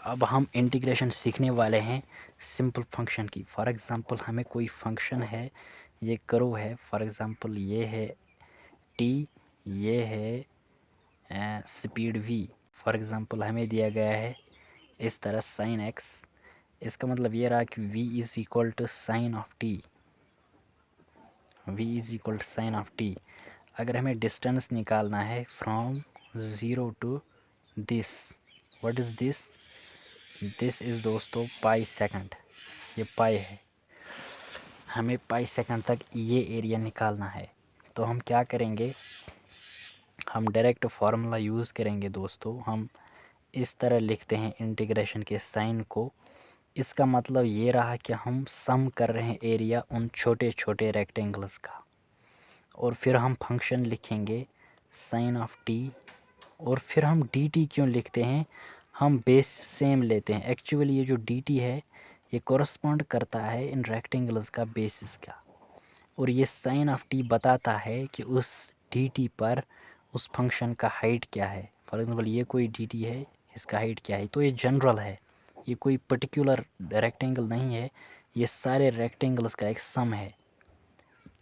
अब हम इंटीग्रेशन सीखने वाले हैं सिंपल फंक्शन की। फॉर एग्ज़ाम्पल हमें कोई फंक्शन है, ये कर्व है, फॉर एग्ज़ाम्पल ये है t, ये है स्पीड v। फॉर एग्ज़ाम्पल हमें दिया गया है इस तरह sin x, इसका मतलब ये रहा कि v is equal to sine of t, v is equal to sine of t। अगर हमें डिस्टेंस निकालना है from 0 to this, what is this? This is दोस्तों पाई सेकंड, ये पाई है। हमें पाई सेकंड तक ये एरिया निकालना है, तो हम क्या करेंगे, हम डायरेक्ट फार्मूला यूज़ करेंगे दोस्तों। हम इस तरह लिखते हैं इंटीग्रेशन के साइन को। इसका मतलब ये रहा कि हम सम कर रहे हैं एरिया उन छोटे छोटे रेक्टेंगल्स का, और फिर हम फंक्शन लिखेंगे साइन ऑफ टी। और फिर हम डी टी क्यों लिखते हैं, हम बेस सेम लेते हैं। एक्चुअली ये जो डी टी है ये कोरस्पॉन्ड करता है इन रेक्टेंगल्स का बेसिस का, और ये साइन ऑफ टी बताता है कि उस डी टी पर उस फंक्शन का हाइट क्या है। फॉर एग्जांपल ये कोई डी टी है, इसका हाइट क्या है, तो ये जनरल है, ये कोई पर्टिकुलर रेक्टेंगल नहीं है, ये सारे रेक्टेंगल्स का एक सम है।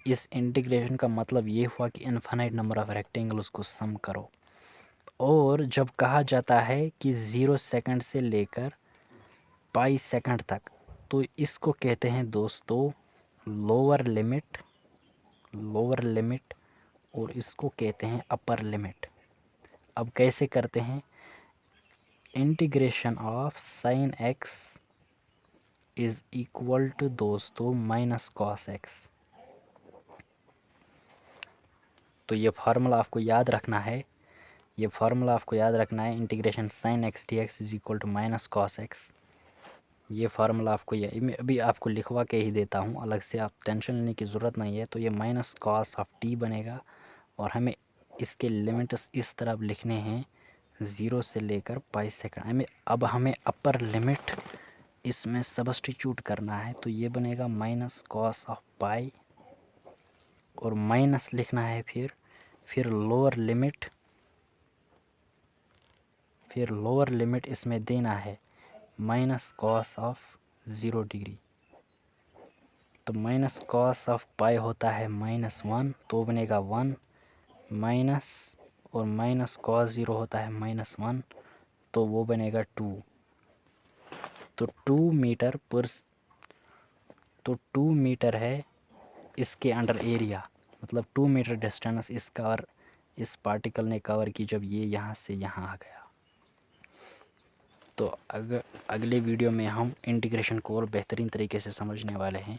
इस इंटीग्रेशन का मतलब ये हुआ कि इनफाइनाइट नंबर ऑफ रेक्टेंगल्स को सम करो। और जब कहा जाता है कि 0 सेकंड से लेकर पाई सेकंड तक, तो इसको कहते हैं दोस्तों लोअर लिमिट, लोअर लिमिट, और इसको कहते हैं अपर लिमिट। अब कैसे करते हैं, integration of sine x is equal to दोस्तों माइनस कॉस एक्स। तो ये फार्मूला आपको याद रखना है, ये फार्मूला आपको याद रखना है, integration sine x d x is equal to minus cos x. ये फार्मूला आपको, ये मैं अभी आपको लिखवा के ही देता हूँ, अलग से आप टेंशन लेने की ज़रूरत नहीं है। तो ये माइनस कॉस ऑफ टी बनेगा, और हमें इसके लिमिट्स इस तरफ लिखने हैं 0 से लेकर पाई सेकंड। अब हमें अपर लिमिट इसमें सब्स्टिट्यूट करना है, तो ये बनेगा माइनस कॉस ऑफ पाई, और माइनस लिखना है फिर लोअर लिमिट, फिर लोअर लिमिट इसमें देना है माइनस कॉस ऑफ 0 डिग्री। तो माइनस कॉस ऑफ पाई होता है -1, तो बनेगा 1 माइनस, और माइनस कॉस 0 होता है -1, तो वो बनेगा 2। तो 2 मीटर पर, तो 2 मीटर है इसके अंडर एरिया, मतलब 2 मीटर डिस्टेंस इसका और इस पार्टिकल ने कवर की जब ये यहाँ से यहाँ आ गया। तो अगले वीडियो में हम इंटीग्रेशन को और बेहतरीन तरीके से समझने वाले हैं।